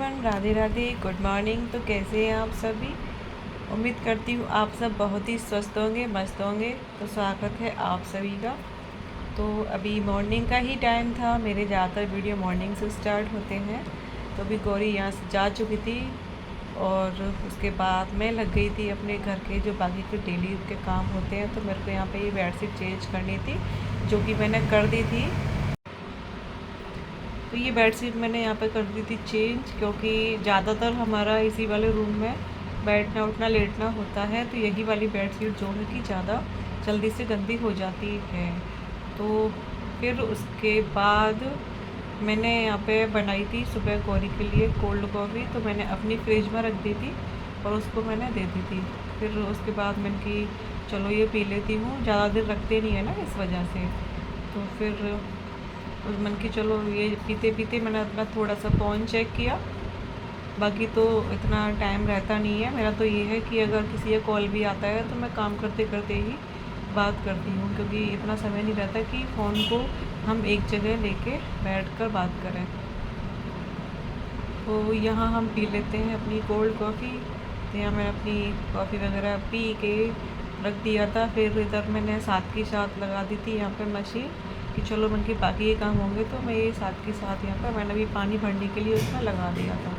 Everyone, Radhe Radhe, good morning. तो कैसे हैं आप सभी? उम्मीद करती हूँ आप सब बहुत ही स्वस्थ होंगे, मस्त होंगे। तो स्वागत है आप सभी का। तो अभी मॉर्निंग का ही टाइम था, मेरे ज़्यादातर वीडियो मॉर्निंग से स्टार्ट होते हैं। तो अभी गौरी यहाँ से जा चुकी थी और उसके बाद मैं लग गई थी अपने घर के जो बाकी के डेली के काम होते हैं। तो मेरे को यहाँ पे ये बेडशीट चेंज करनी थी, जो कि मैंने कर दी थी। तो ये बेडशीट मैंने यहाँ पे कर दी थी चेंज, क्योंकि ज़्यादातर हमारा इसी वाले रूम में बैठना उठना लेटना होता है। तो यही वाली बेडशीट जो है कि ज़्यादा जल्दी से गंदी हो जाती है। तो फिर उसके बाद मैंने यहाँ पे बनाई थी सुबह गौरी के लिए कोल्ड कॉफ़ी। तो मैंने अपनी फ्रिज में रख दी थी और उसको मैंने दे दी थी। फिर उसके बाद मैंने कि चलो ये पी लेती हूँ, ज़्यादा देर रखते नहीं है ना इस वजह से। तो फिर उस मन की चलो ये पीते पीते मैंने अपना थोड़ा सा फ़ोन चेक किया। बाकी तो इतना टाइम रहता नहीं है मेरा। तो ये है कि अगर किसी का कॉल भी आता है तो मैं काम करते करते ही बात करती हूँ, क्योंकि इतना समय नहीं रहता कि फ़ोन को हम एक जगह लेके बैठकर बात करें। तो यहाँ हम पी लेते हैं अपनी कोल्ड कॉफ़ी। तो यहाँ मैं अपनी कॉफ़ी वगैरह पी के रख दिया था। फिर इधर मैंने साथ की साथ लगा दी थी यहाँ पे मशीन कि चलो मन के बाकी ये काम होंगे। तो मैं ये साथ के साथ यहाँ पर मैंने भी पानी भरने के लिए उसमें लगा दिया था।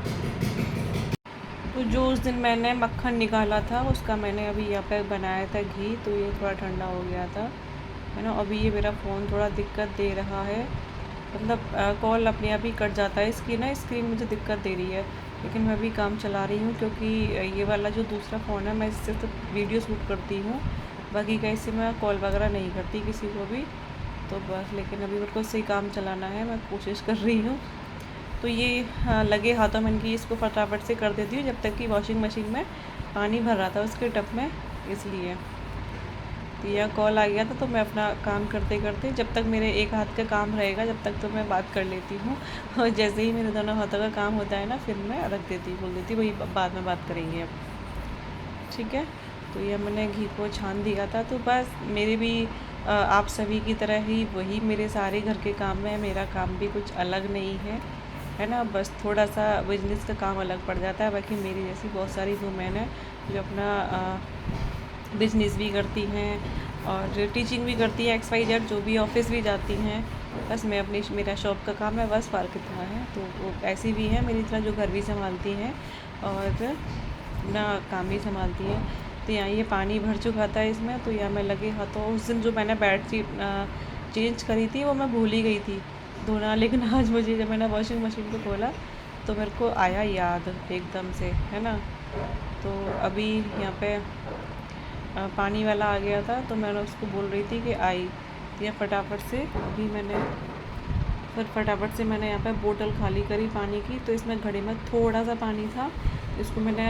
तो जो उस दिन मैंने मक्खन निकाला था उसका मैंने अभी यहाँ पे बनाया था घी। तो ये थोड़ा ठंडा हो गया था, है ना। अभी ये मेरा फ़ोन थोड़ा दिक्कत दे रहा है, मतलब कॉल अपने आप ही कट जाता है। इसकी ना स्क्रीन मुझे दिक्कत दे रही है, लेकिन मैं अभी काम चला रही हूँ क्योंकि ये वाला जो दूसरा फ़ोन है मैं इससे तो वीडियो शूट करती हूँ। बाकी का इससे मैं कॉल वगैरह नहीं करती किसी को भी। तो बस, लेकिन अभी मेरे को सही काम चलाना है, मैं कोशिश कर रही हूँ। तो ये लगे हाथों में कि इसको फटाफट से कर देती हूँ, जब तक कि वॉशिंग मशीन में पानी भर रहा था उसके टब में, इसलिए। तो यह कॉल आ गया था तो मैं अपना काम करते करते, जब तक मेरे एक हाथ का काम रहेगा जब तक तो मैं बात कर लेती हूँ। और जैसे ही मेरे दोनों हाथों का काम होता है ना, फिर मैं रख देती, बोल देती वही बाद में बात करेंगे अब, ठीक है। तो यह मैंने घी को छान दिया था। तो बस मेरे भी आप सभी की तरह ही वही मेरे सारे घर के काम है। मेरा काम भी कुछ अलग नहीं है ना। बस थोड़ा सा बिजनेस का काम अलग पड़ जाता है। बाकी मेरी जैसी बहुत सारी वुमेन है जो अपना बिजनेस भी करती हैं और टीचिंग भी करती है, XYZ जो भी ऑफिस भी जाती हैं। बस मैं अपनी मेरा शॉप का काम है, बस फार कितना है। तो वो ऐसी भी हैं मेरी तरह जो घर भी संभालती हैं और अपना काम भी संभालती हैं। तो यहाँ ये पानी भर चुका था इसमें। तो यहाँ मैं लगे हाथों, उस दिन जो मैंने बेडशीट चेंज करी थी वो मैं भूल ही गई थी धोना। लेकिन आज मुझे जब मैंने वॉशिंग मशीन को खोला तो मेरे को आया याद एकदम से, है ना। तो अभी यहाँ पे पानी वाला आ गया था तो मैंने उसको बोल रही थी कि आई। तो यह फटाफट से अभी मैंने फटाफट से मैंने यहाँ पे बोतल खाली करी पानी की। तो इसमें घड़े में थोड़ा सा पानी था, इसको मैंने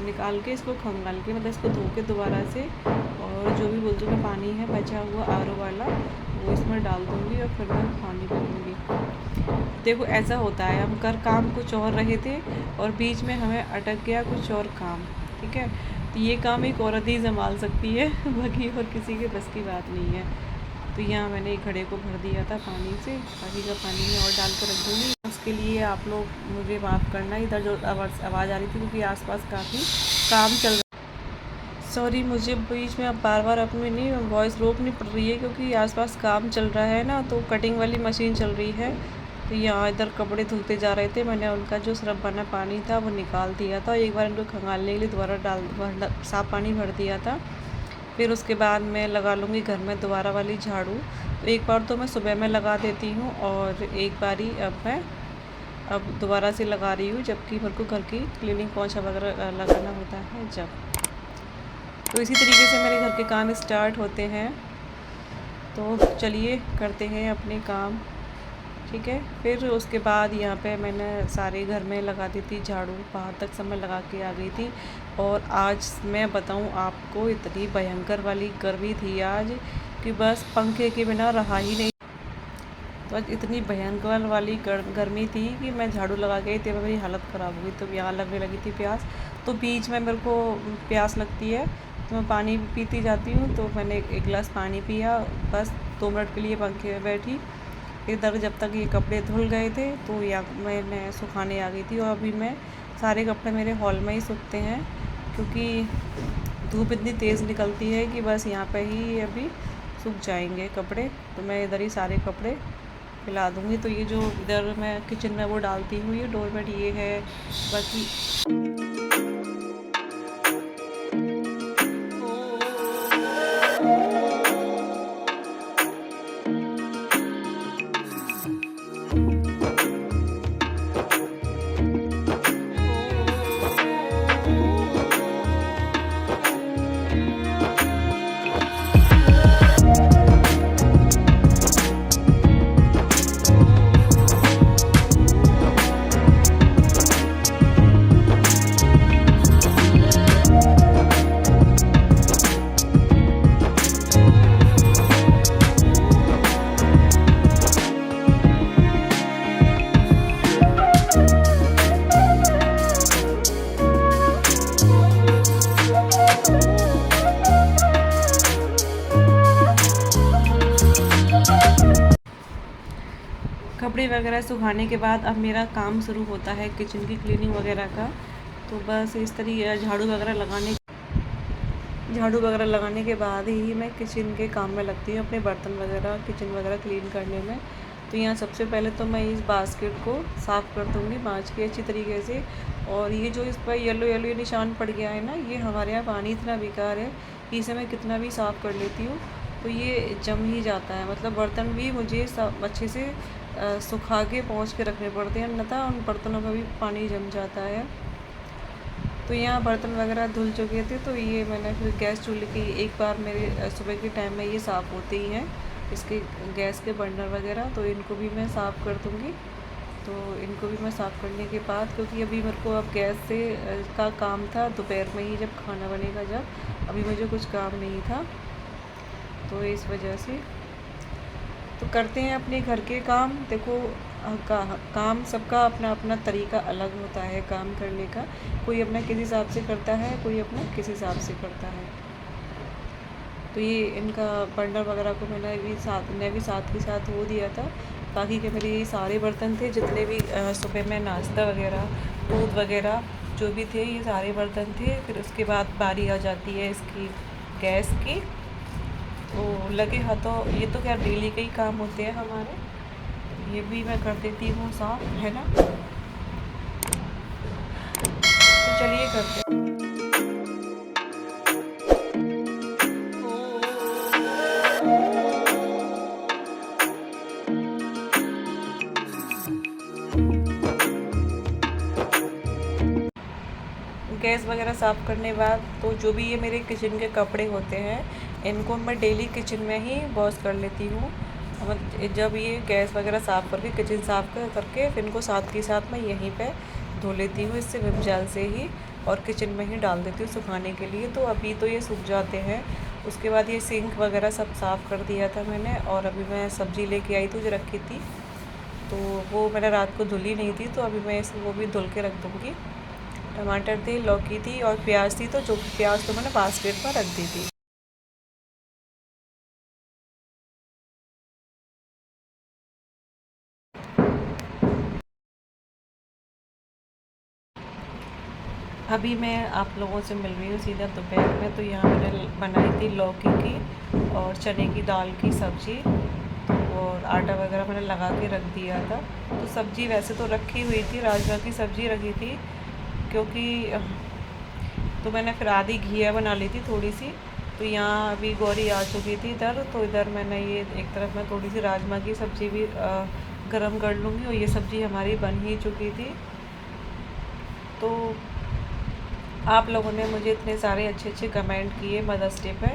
निकाल के इसको खंगाल के, मतलब इसको धो के दोबारा से, और जो भी बोलते में पानी है बचा हुआ RO वाला वो इसमें डाल दूँगी और फिर मैं पानी पी लूँगी। देखो ऐसा होता है, हम कर काम कुछ और रहे थे और बीच में हमें अटक गया कुछ और काम, ठीक है। तो ये काम एक औरत ही संभाल सकती है बाकी और किसी के बस की बात नहीं है। तो यहाँ मैंने एक घड़े को भर दिया था पानी से, बाकी का पानी में और डाल कर रख दूँगी। उसके लिए आप लोग मुझे माफ़ करना, इधर जो आवाज़ आ रही थी क्योंकि आसपास काफ़ी काम चल रहा। सॉरी, मुझे बीच में अब बार बार अपनी नहीं वॉइस रोकनी पड़ रही है क्योंकि आसपास काम चल रहा है ना। तो कटिंग वाली मशीन चल रही है। तो यहाँ इधर कपड़े धुलते जा रहे थे, मैंने उनका जो सरफ बना पानी था वो निकाल दिया था। एक बार इनको खंगालने के लिए दोबारा साफ़ पानी भर दिया था। फिर उसके बाद मैं लगा लूँगी घर में दोबारा वाली झाड़ू। तो एक बार तो मैं सुबह में लगा देती हूँ और एक बारी अब दोबारा से लगा रही हूँ, जबकि मेरे को घर की क्लीनिंग पोंछा वगैरह लगाना होता है जब। तो इसी तरीके से मेरे घर के काम स्टार्ट होते हैं। तो चलिए करते हैं अपने काम, ठीक है। फिर उसके बाद यहाँ पे मैंने सारे घर में लगा दी थी झाड़ू, बाहर तक सब मैं लगा के आ गई थी। और आज मैं बताऊँ आपको, इतनी भयंकर वाली गर्मी थी आज कि बस पंखे के बिना रहा ही नहीं। तो आज इतनी भयंकर वाली गर्मी थी कि मैं झाड़ू लगा गई थी, मेरी हालत ख़राब हो गई। तो यहाँ लगने लगी थी प्यास। तो बीच में मेरे को प्यास लगती है तो मैं पानी पीती जाती हूँ। तो मैंने एक गिलास पानी पिया, बस 2 मिनट के लिए पंखे में बैठी इधर जब तक ये कपड़े धुल गए थे तो या मैंने सुखाने आ गई थी। और अभी मैं सारे कपड़े मेरे हॉल में ही सूखते हैं, क्योंकि धूप इतनी तेज़ निकलती है कि बस यहाँ पे ही अभी सूख जाएंगे कपड़े। तो मैं इधर ही सारे कपड़े फैला दूँगी। तो ये जो इधर मैं किचन में वो डालती हूँ, ये डोरमेट ये है। बाकी कपड़े वगैरह सुखाने के बाद अब मेरा काम शुरू होता है किचन की क्लीनिंग वगैरह का। तो बस इस तरीके झाड़ू वगैरह लगाने के बाद ही मैं किचन के काम में लगती हूँ, अपने बर्तन वगैरह किचन वगैरह क्लीन करने में। तो यहाँ सबसे पहले तो मैं इस बास्केट को साफ़ कर दूँगी मांज के अच्छी तरीके से। और ये जो इस पर येलो येलो ये निशान पड़ गया है ना, ये हमारे यहाँ पानी इतना बेकार है कि इसे मैं कितना भी साफ़ कर लेती हूँ तो ये जम ही जाता है। मतलब बर्तन भी मुझे सब अच्छे से सुखा के पोंछ के रखने पड़ते हैं, अन्यथा उन बर्तनों में भी पानी जम जाता है। तो यहाँ बर्तन वगैरह धुल चुके थे, तो ये मैंने फिर गैस चूल्हे की एक बार मेरे सुबह के टाइम में ये साफ़ होते ही हैं इसके गैस के बर्नर वगैरह, तो इनको भी मैं साफ़ कर दूँगी। तो इनको भी मैं साफ़ करने के बाद, क्योंकि अभी मेरे को अब गैस से का काम था दोपहर में ही जब खाना बनेगा, जब अभी मुझे कुछ काम नहीं था, तो इस वजह से तो करते हैं अपने घर के काम। देखो काम सबका अपना अपना तरीका अलग होता है काम करने का। कोई अपना किस हिसाब से करता है, कोई अपना किस हिसाब से करता है। तो ये इनका बर्नर वगैरह को मैंने भी साथ के साथ धो दिया था। बाकी के मेरे ये सारे बर्तन थे जितने भी सुबह में नाश्ता वगैरह दूध वगैरह जो भी थे, ये सारे बर्तन थे। फिर उसके बाद बारी आ जाती है इसकी गैस की। तो लगे हाथों ये तो क्या डेली के ही काम होते हैं हमारे, ये भी मैं कर देती हूँ साफ़, है ना। तो चलिए करते हैं। गैस वगैरह साफ़ करने के बाद तो जो भी ये मेरे किचन के कपड़े होते हैं इनको मैं डेली किचन में ही वॉश कर लेती हूँ। जब ये गैस वगैरह साफ़ करके किचन साफ़ करके फिर इनको साथ के साथ मैं यहीं पे धो लेती हूँ इससे विम जेल से ही, और किचन में ही डाल देती हूँ सुखाने के लिए। तो अभी तो ये सूख जाते हैं। उसके बाद ये सिंक वगैरह सब साफ़ कर दिया था मैंने। और अभी मैं सब्ज़ी लेके आई थी जो रखी थी, तो वो मैंने रात को धुली नहीं थी, तो अभी मैं वो भी धुल के रख दूँगी। टमाटर थे, लौकी थी और प्याज थी, तो जो प्याज तो मैंने बास्केट में रख दी थी। अभी मैं आप लोगों से मिल रही हूँ सीधा दोपहर में। तो यहाँ मैंने बनाई थी लौकी की और चने की दाल की सब्ज़ी, और आटा वगैरह मैंने लगा के रख दिया था। तो सब्ज़ी वैसे तो रखी हुई थी, राजमा की सब्ज़ी रखी थी, क्योंकि तो मैंने फिर आधी घिया बना ली थी थोड़ी सी। तो यहाँ अभी गौरी आ चुकी थी इधर, तो इधर मैंने ये एक तरफ मैं थोड़ी सी राजमा की सब्ज़ी भी गरम कर लूँगी। और ये सब्ज़ी हमारी बन ही चुकी थी। तो आप लोगों ने मुझे इतने सारे अच्छे अच्छे कमेंट किए मदर्स डे पे,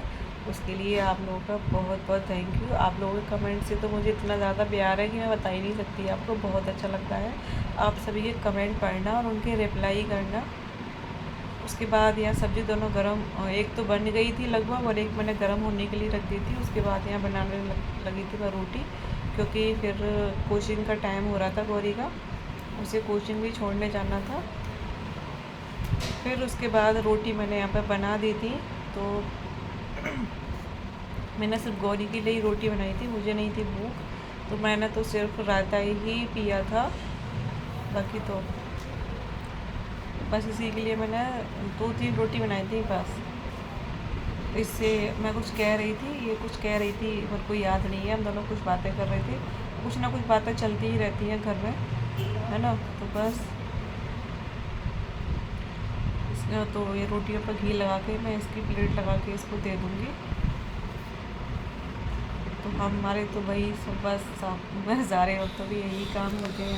उसके लिए आप लोगों का बहुत बहुत थैंक यू। आप लोगों के कमेंट से तो मुझे इतना ज़्यादा प्यार है कि मैं बता ही नहीं सकती। आपको बहुत अच्छा लगता है, आप सभी के कमेंट पढ़ना और उनके रिप्लाई करना। उसके बाद यहाँ सब्ज़ी दोनों गरम, एक तो बन गई थी लगभग और एक मैंने गरम होने के लिए रख दी थी। उसके बाद यहाँ बनाने लगी थी मैं रोटी, क्योंकि फिर कोचिंग का टाइम हो रहा था गौरी का, उसे कोचिंग भी छोड़ने जाना था। फिर उसके बाद रोटी मैंने यहाँ पर बना दी थी। तो मैंने सिर्फ गौरी के लिए ही रोटी बनाई थी, मुझे नहीं थी भूख। तो मैंने तो सिर्फ रायता ही पिया था, बाकी तो बस इसी के लिए मैंने 2-3 रोटी बनाई थी बस। इससे मैं कुछ कह रही थी, ये कुछ कह रही थी, मेरे को याद नहीं है। हम दोनों कुछ बातें कर रहे थे, कुछ ना कुछ बातें चलती ही रहती हैं घर में, है ना। तो बस तो ये रोटियों पर घी लगा के मैं इसकी प्लेट लगा के इसको दे दूँगी। तो हमारे तो भाई सुबह नज़ारे और तो भी यही काम होते हैं।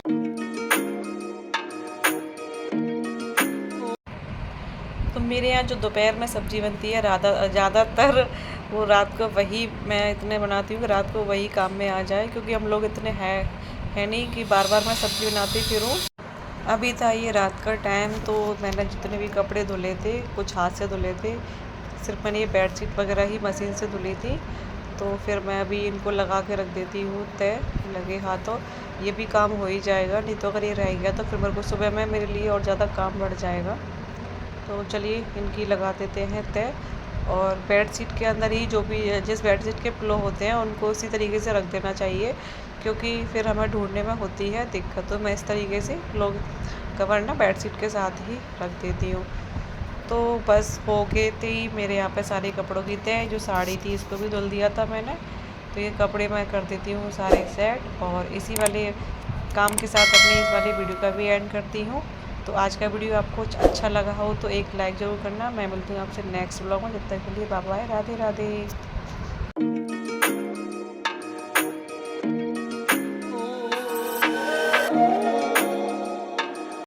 तो मेरे यहाँ जो दोपहर में सब्ज़ी बनती है ज़्यादातर वो रात को वही मैं इतने बनाती हूँ कि रात को वही काम में आ जाए, क्योंकि हम लोग इतने है नहीं कि बार बार मैं सब्ज़ी बनाती फिरूँ। अभी था ये रात का टाइम, तो मैंने जितने भी कपड़े धुले थे कुछ हाथ से धुले थे, सिर्फ मैंने ये बेडशीट वगैरह ही मशीन से धुली थी। तो फिर मैं अभी इनको लगा के रख देती हूँ तय लगे हाथों, ये भी काम हो ही जाएगा। नहीं तो अगर ये रह गया तो फिर मेरे को सुबह में मेरे लिए और ज़्यादा काम बढ़ जाएगा। तो चलिए इनकी लगा देते हैं तय। और बेडशीट के अंदर ही जो भी जिस बेडशीट के पिलो होते हैं उनको उसी तरीके से रख देना चाहिए, क्योंकि फिर हमें ढूंढने में होती है दिक्कत। तो मैं इस तरीके से पिलो कवर ना बेडशीट के साथ ही रख देती हूँ। तो बस हो गए थे मेरे यहाँ पे सारे कपड़ों की तय। जो साड़ी थी इसको भी धुल दिया था मैंने। तो ये कपड़े मैं कर देती हूँ सारे सेट, और इसी वाले काम के साथ अपनी इस वाली वीडियो का भी एंड करती हूँ। तो आज का वीडियो आपको अच्छा लगा हो तो एक लाइक ज़रूर करना। मैं मिलती हूँ आपसे नेक्स्ट ब्लॉग में, जब तक के लिए बाय बाय, राधे राधे।